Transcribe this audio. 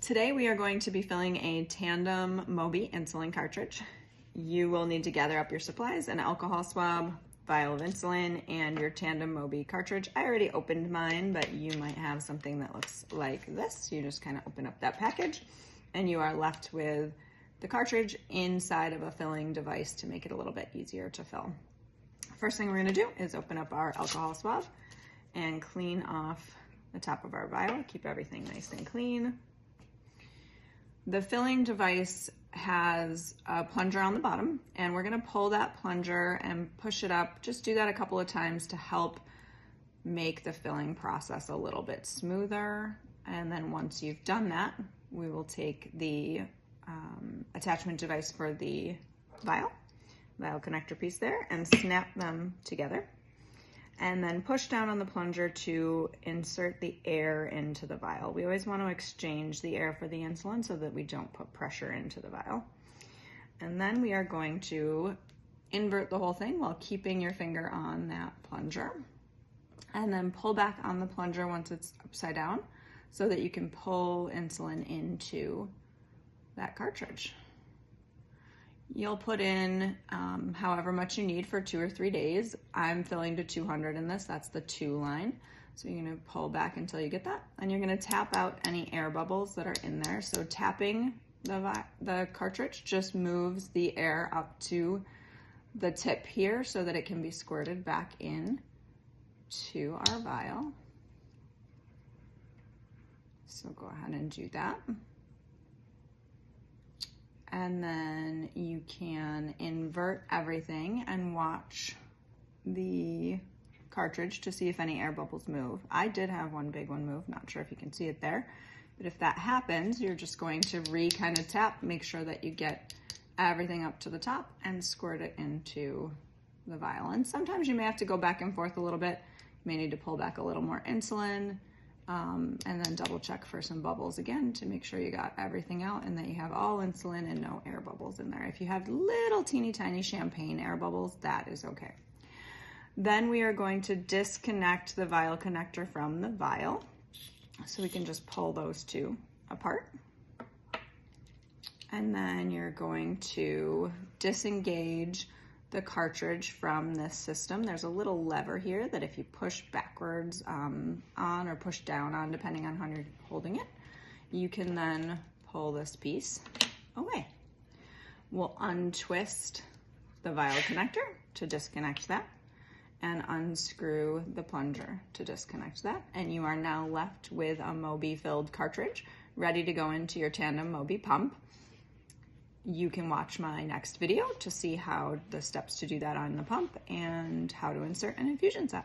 Today we are going to be filling a Tandem Mobi insulin cartridge. You will need to gather up your supplies, an alcohol swab, vial of insulin, and your Tandem Mobi cartridge. I already opened mine, but you might have something that looks like this. You just kind of open up that package and you are left with the cartridge inside of a filling device to make it a little bit easier to fill. First thing we're going to do is open up our alcohol swab and clean off the top of our vial. Keep everything nice and clean. The filling device has a plunger on the bottom, and we're going to pull that plunger and push it up. Just do that a couple of times to help make the filling process a little bit smoother. And then once you've done that, we will take the attachment device for the vial connector piece there, and snap them together. And then push down on the plunger to insert the air into the vial. We always want to exchange the air for the insulin so that we don't put pressure into the vial. And then we are going to invert the whole thing while keeping your finger on that plunger. And then pull back on the plunger once it's upside down so that you can pull insulin into that cartridge. You'll put in however much you need for 2 or 3 days. I'm filling to 200 in this, that's the 2 line. So you're gonna pull back until you get that, and you're gonna tap out any air bubbles that are in there. So tapping the cartridge just moves the air up to the tip here so that it can be squirted back in to our vial. So go ahead and do that. And then you can invert everything and watch the cartridge to see if any air bubbles move. I did have one big one move, not sure if you can see it there, but if that happens, you're just going to kind of tap, make sure that you get everything up to the top and squirt it into the vial. And sometimes you may have to go back and forth a little bit. You may need to pull back a little more insulin, and then double check for some bubbles again to make sure you got everything out and that you have all insulin and no air bubbles in there. If you have little teeny tiny champagne air bubbles, that is okay. Then we are going to disconnect the vial connector from the vial. So we can just pull those two apart. And then you're going to disengage the cartridge from this system. There's a little lever here that if you push backwards on or push down on, depending on how you're holding it, you can then pull this piece away. We'll untwist the vial connector to disconnect that and unscrew the plunger to disconnect that. And you are now left with a Mobi filled cartridge ready to go into your Tandem Mobi pump. You can watch my next video to see how the steps to do that on the pump and how to insert an infusion set.